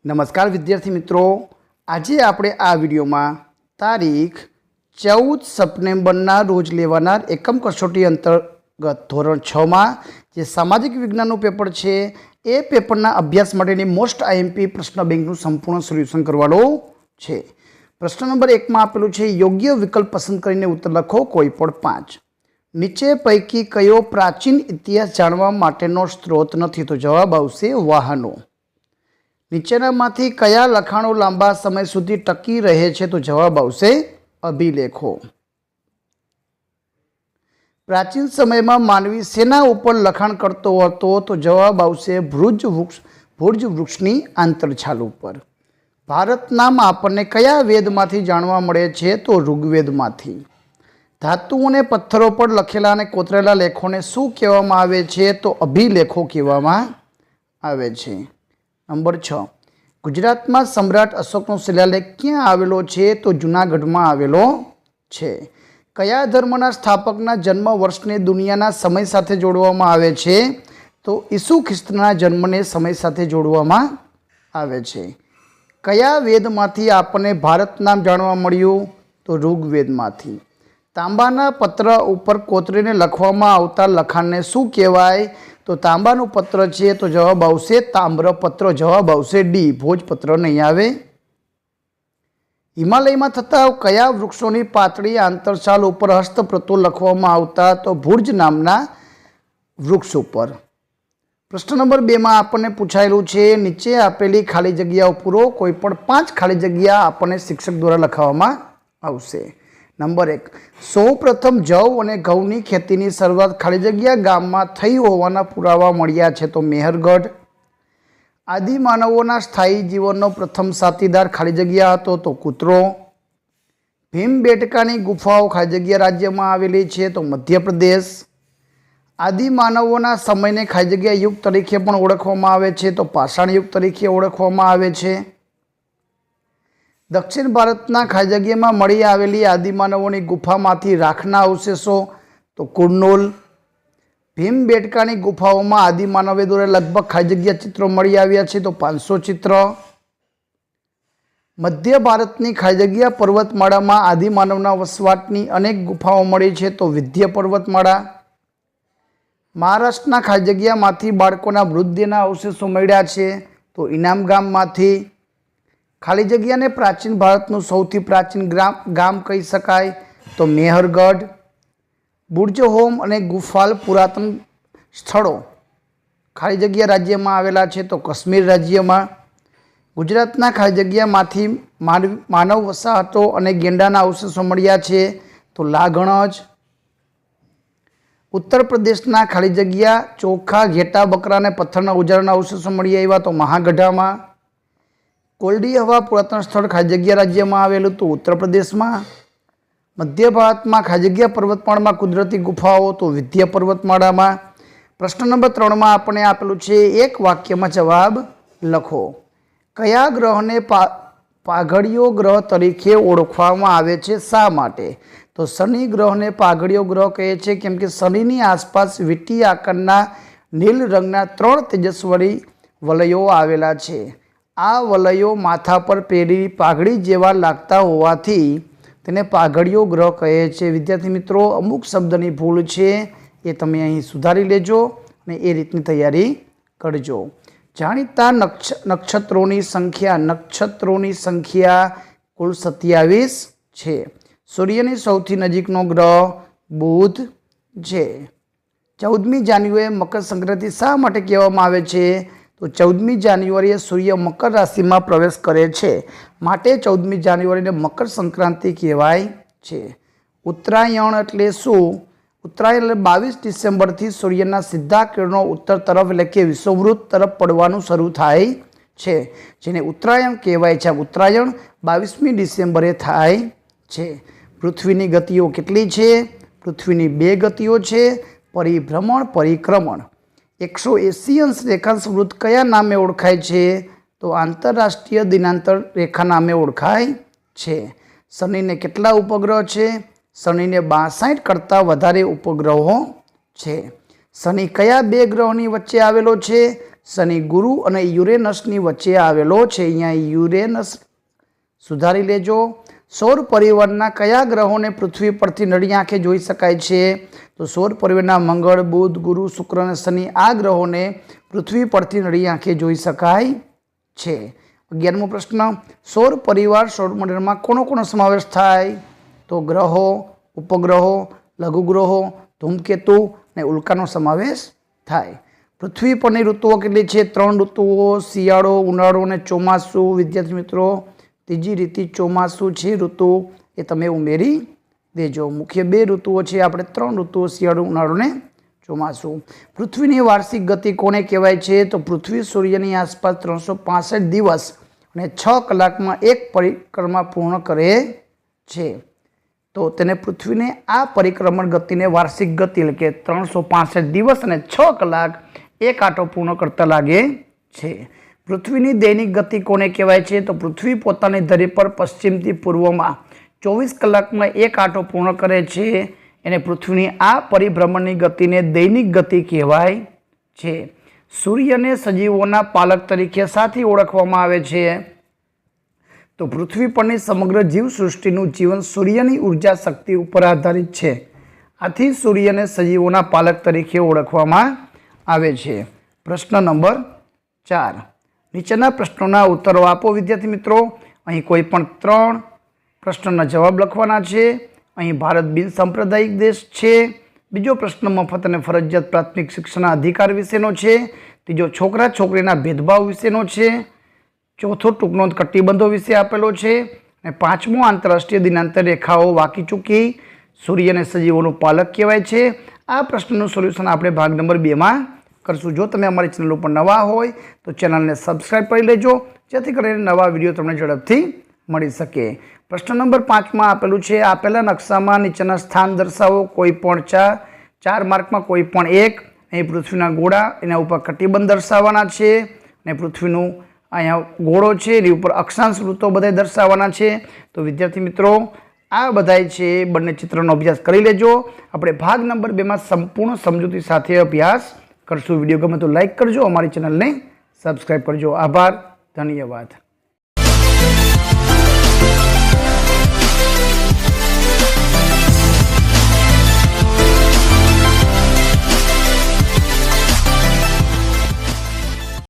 નમસ્કાર વિદ્યાર્થી મિત્રો, આજે આપણે આ વિડીયોમાં તારીખ 14 સપ્ટેમ્બરના રોજ લેવાનાર એકમ કસોટી અંતર્ગત ધોરણ 6માં જે સામાજિક વિજ્ઞાનનું પેપર છે એ પેપરના અભ્યાસ માટેની મોસ્ટ આઈએમપી પ્રશ્ન બેંકનું સંપૂર્ણ સોલ્યુશન કરવાનું છે। પ્રશ્ન નંબર 1માં આપેલું છે યોગ્ય વિકલ્પ પસંદ કરીને ઉત્તર લખો કોઈ પણ 5। નીચે પૈકી કયો પ્રાચીન ઇતિહાસ જાણવા માટેનો સ્ત્રોત નથી? તો જવાબ આવશે વાહનો। નીચેનામાંથી કયા લખાણો લાંબા સમય સુધી ટકી રહે છે? તો જવાબ આવશે અભિલેખો। પ્રાચીન સમયમાં માનવી શેના ઉપર લખાણ કરતો હતો? તો જવાબ આવશે ભુજ વૃક્ષની આંતરછાલ ઉપર। ભારતનામ આપણને કયા વેદમાંથી જાણવા મળે છે? તો ઋગ્વેદમાંથી। ધાતુ અને પથ્થરો પર લખેલા અને કોતરેલા લેખોને શું કહેવામાં આવે છે? તો અભિલેખો કહેવામાં આવે છે। નંબર 6, ગુજરાતમાં સમ્રાટ અશોકનો શિલાલેખ ક્યાં આવેલો છે? તો જૂનાગઢમાં આવેલો છે। કયા ધર્મના સ્થાપકના જન્મ વર્ષને દુનિયાના સમય સાથે જોડવામાં આવે છે? તો ઈસુ ખ્રિસ્તના જન્મને સમય સાથે જોડવામાં આવે છે। કયા વેદમાંથી આપણને ભારત નામ જાણવા મળ્યું? તો ઋગ્વેદમાંથી। તાંબાના પત્ર ઉપર કોતરીને લખવામાં આવતા લખાણને શું કહેવાય? તો તાંબાનું પત્ર છે તો જવાબ આવશે તામ્રપત્ર। જવાબ આવશે ડી, ભોજપત્ર નહીં આવે। હિમાલયમાં થતા કયા વૃક્ષોની પાતળી આંતરછાલ ઉપર હસ્તપ્રતો લખવામાં આવતા? તો ભુર્જ નામના વૃક્ષ ઉપર। પ્રશ્ન નંબર 2માં આપણને પૂછાયેલું છે નીચે આપેલી ખાલી જગ્યાઓ પૂરો, કોઈ પણ 5 ખાલી જગ્યા આપણને શિક્ષક દ્વારા લખાવવામાં આવશે। નંબર 1, સૌ પ્રથમ જવ અને ઘઉંની ખેતીની શરૂઆત ખાલી જગ્યા ગામમાં થઈ હોવાના પુરાવા મળ્યા છે? તો મેહરગઢ। આદિમાનવોના સ્થાયી જીવનનો પ્રથમ સાથીદાર ખાલી જગ્યા હતો? તો કૂતરો। ભીમબેટકાની ગુફાઓ ખાલી જગ્યા રાજ્યમાં આવેલી છે? તો મધ્યપ્રદેશ। આદિમાનવોના સમયને ખાલી જગ્યા યુગ તરીકે પણ ઓળખવામાં આવે છે? તો પાષાણ યુગ તરીકે ઓળખવામાં આવે છે। દક્ષિણ ભારતના ખાલી જગ્યામાં મળી આવેલી આદિમાનવોની ગુફામાંથી રાખના અવશેષો? તો કુર્નૂલ। ભીમબેટકાની ગુફાઓમાં આદિમાનવે દ્વારા લગભગ ખાલી જગ્યા ચિત્રો મળી આવ્યા છે? તો 500 ચિત્ર। મધ્ય ભારતની ખાલી જગ્યા પર્વતમાળામાં આદિમાનવના વસવાટની અનેક ગુફાઓ મળી છે? તો વિંધ્ય પર્વતમાળા। મહારાષ્ટ્રના ખાલી જગ્યામાંથી બાળકોના મૃતદેહના અવશેષો મળ્યા છે? તો ઇનામ ગામમાંથી। ખાલી જગ્યાને પ્રાચીન ભારતનું સૌથી પ્રાચીન ગામ કહી શકાય? તો મેહરગઢ। બુર્જ હોમ અને ગુફાલ પુરાતન સ્થળો ખાલી જગ્યા રાજ્યમાં આવેલા છે? તો કાશ્મીર રાજ્યમાં। ગુજરાતના ખાલી જગ્યામાંથી માનવ વસાહતો અને ગેંડાના અવશેષો મળ્યા છે? તો લાગણજ। ઉત્તર પ્રદેશના ખાલી જગ્યા ચોખા, ઘેટા, બકરા અને પથ્થરના ઉજારના અવશેષો મળી આવ્યા? તો મહાગઢામાં। કોલ્ડી હવા પુરાતન સ્થળ ખાલી જગ્યા રાજ્યમાં આવેલું? તો ઉત્તર પ્રદેશમાં। મધ્ય ભારતમાં ખાલી જગ્યા પર્વતમાળામાં કુદરતી ગુફાઓ? તો વિંધ્ય પર્વતમાળામાં। પ્રશ્ન નંબર 3માં આપણે આપેલું છે એક વાક્યમાં જવાબ લખો। કયા ગ્રહને પાઘડીયો ગ્રહ તરીકે ઓળખવામાં આવે છે? શા માટે? તો શનિ ગ્રહને પાઘડીયો ગ્રહ કહે છે કેમ કે શનિની આસપાસ વીંટી આકારના નીલ રંગના 3 તેજસ્વી વલયો આવેલા છે। આ વલયો માથા પર પહેરી પાઘડી જેવા લાગતા હોવાથી તેને પાઘડીયો ગ્રહ કહે છે। વિદ્યાર્થી મિત્રો, અમુક શબ્દની ભૂલ છે એ તમે અહીં સુધારી લેજો અને એ રીતની તૈયારી કરજો। જાણીતા નક્ષત્રોની સંખ્યા કુલ 27 છે। સૂર્યની સૌથી નજીકનો ગ્રહ બુધ છે। 14મી જાન્યુઆરીએ મકર સંક્રાંતિ શા માટે કહેવામાં આવે છે? તો 14મી જાન્યુઆરીએ સૂર્ય મકર રાશિમાં પ્રવેશ કરે છે માટે 14મી જાન્યુઆરીને મકર સંક્રાંતિ કહેવાય છે। ઉત્તરાયણ એટલે શું? ઉત્તરાયણ એટલે 22 ડિસેમ્બરથી સૂર્યના સીધા કિરણો ઉત્તર તરફ એટલે કે વિષુવવૃત્ત તરફ પડવાનું શરૂ થાય છે, જેને ઉત્તરાયણ કહેવાય છે। ઉત્તરાયણ 22મી ડિસેમ્બરે થાય છે। પૃથ્વીની ગતિઓ કેટલી છે? પૃથ્વીની 2 ગતિઓ છે, પરિભ્રમણ, પરિક્રમણ। 180 અંશ રેખાંશ વૃત્ત કયા નામે ઓળખાય છે? તો આંતરરાષ્ટ્રીય દિનાંતર રેખા નામે ઓળખાય છે। શનિને કેટલા ઉપગ્રહ છે? શનિને 62 કરતાં વધારે ઉપગ્રહો છે। શનિ કયા 2 ગ્રહોની વચ્ચે આવેલો છે? શનિ ગુરુ અને યુરેનસની વચ્ચે આવેલો છે. અહીંયા યુરેનસ સુધારી લેજો. સૌર પરિવારના કયા ગ્રહોને પૃથ્વી પરથી નળી આંખે જોઈ શકાય છે? તો સૌર પરિવારના મંગળ, બુધ, ગુરુ, શુક્ર અને શનિ આ ગ્રહોને પૃથ્વી પરથી નળી આંખે જોઈ શકાય છે. 11મો પ્રશ્ન, સૌર પરિવાર સૌરમંડળમાં કોનો કોનો સમાવેશ થાય? તો ગ્રહો, ઉપગ્રહો, લઘુગ્રહો, ધૂમકેતુ અને ઉલ્કાનો સમાવેશ થાય. પૃથ્વી પરની ઋતુઓ કેટલી છે? 3 ઋતુઓ, શિયાળો, ઉનાળો અને ચોમાસું. વિદ્યાર્થી મિત્રો, ત્રીજી રીતિ ચોમાસું છે ઋતુ, એ તમે ઉમેરી દેજો. મુખ્ય 2 ઋતુઓ છે, આપણે 3 ઋતુઓ, શિયાળો, ઉનાળો અને ચોમાસું. પૃથ્વીની વાર્ષિક ગતિ કોને કહેવાય છે? તો પૃથ્વી સૂર્યની આસપાસ 365 દિવસ અને 6 કલાકમાં એક પરિક્રમા પૂર્ણ કરે છે. તો તેને પૃથ્વીને આ પરિક્રમણ ગતિને વાર્ષિક ગતિ એટલે કે 365 દિવસ અને 6 કલાક એક આંટો પૂર્ણ કરતા લાગે છે. પૃથ્વીની દૈનિક ગતિ કોને કહેવાય છે? તો પૃથ્વી પોતાની ધરી પર પશ્ચિમથી પૂર્વમાં 24 કલાકમાં એક આંટો પૂર્ણ કરે છે. એને પૃથ્વીની આ પરિભ્રમણની ગતિને દૈનિક ગતિ કહેવાય છે. સૂર્યને સજીવોના પાલક તરીકે સાથે ઓળખવામાં આવે છે. તો પૃથ્વી પરની સમગ્ર જીવસૃષ્ટિનું જીવન સૂર્યની ઉર્જા શક્તિ ઉપર આધારિત છે. આથી સૂર્યને સજીવોના પાલક તરીકે ઓળખવામાં આવે છે. પ્રશ્ન નંબર 4, નીચેના પ્રશ્નોના ઉત્તરો આપો. વિદ્યાર્થી મિત્રો, અહીં કોઈ પણ 3 પ્રશ્નના જવાબ લખવાના છે. અહીં ભારત બિન સાંપ્રદાયિક દેશ છે. બીજો પ્રશ્ન મફત અને ફરજિયાત પ્રાથમિક શિક્ષણના અધિકાર વિશેનો છે. ત્રીજો છોકરા છોકરીના ભેદભાવ વિશેનો છે. ચોથો ટૂંકનોંધ કટિબંધો વિશે આપેલો છે. અને 5મો આંતરરાષ્ટ્રીય દિનાંતર રેખાઓ વાકી ચૂકી સૂર્યને સજીવોનું પાલક કહેવાય છે. આ પ્રશ્નનું સોલ્યુશન આપણે ભાગ નંબર 2માં કરશું. જો તમે અમારી ચેનલ ઉપર નવા હોય તો ચેનલને સબસ્ક્રાઈબ કરી લેજો, જેથી કરીને નવા વિડીયો તમને ઝડપથી મળી શકે. પ્રશ્ન નંબર 5માં આપેલું છે, આપેલા નકશામાં નીચેના સ્થાન દર્શાવો. કોઈ પણ 4 માર્કમાં કોઈ પણ 1. અહીં પૃથ્વીના ગોળા, એના ઉપર કટિબંધ દર્શાવવાના છે. અને પૃથ્વીનું અહીંયા ગોળો છે, એની ઉપર અક્ષાંશ વૃત્તો બધા દર્શાવવાના છે. તો વિદ્યાર્થી મિત્રો, આ બધાય છે બંને ચિત્રનો અભ્યાસ કરી લેજો. આપણે ભાગ નંબર 2માં સંપૂર્ણ સમજૂતી સાથે અભ્યાસ કરશું. વિડીયો ગમે તો લાઈક કરજો, અમારી ચેનલને સબસ્ક્રાઈબ કરજો. આભાર, ધન્યવાદ.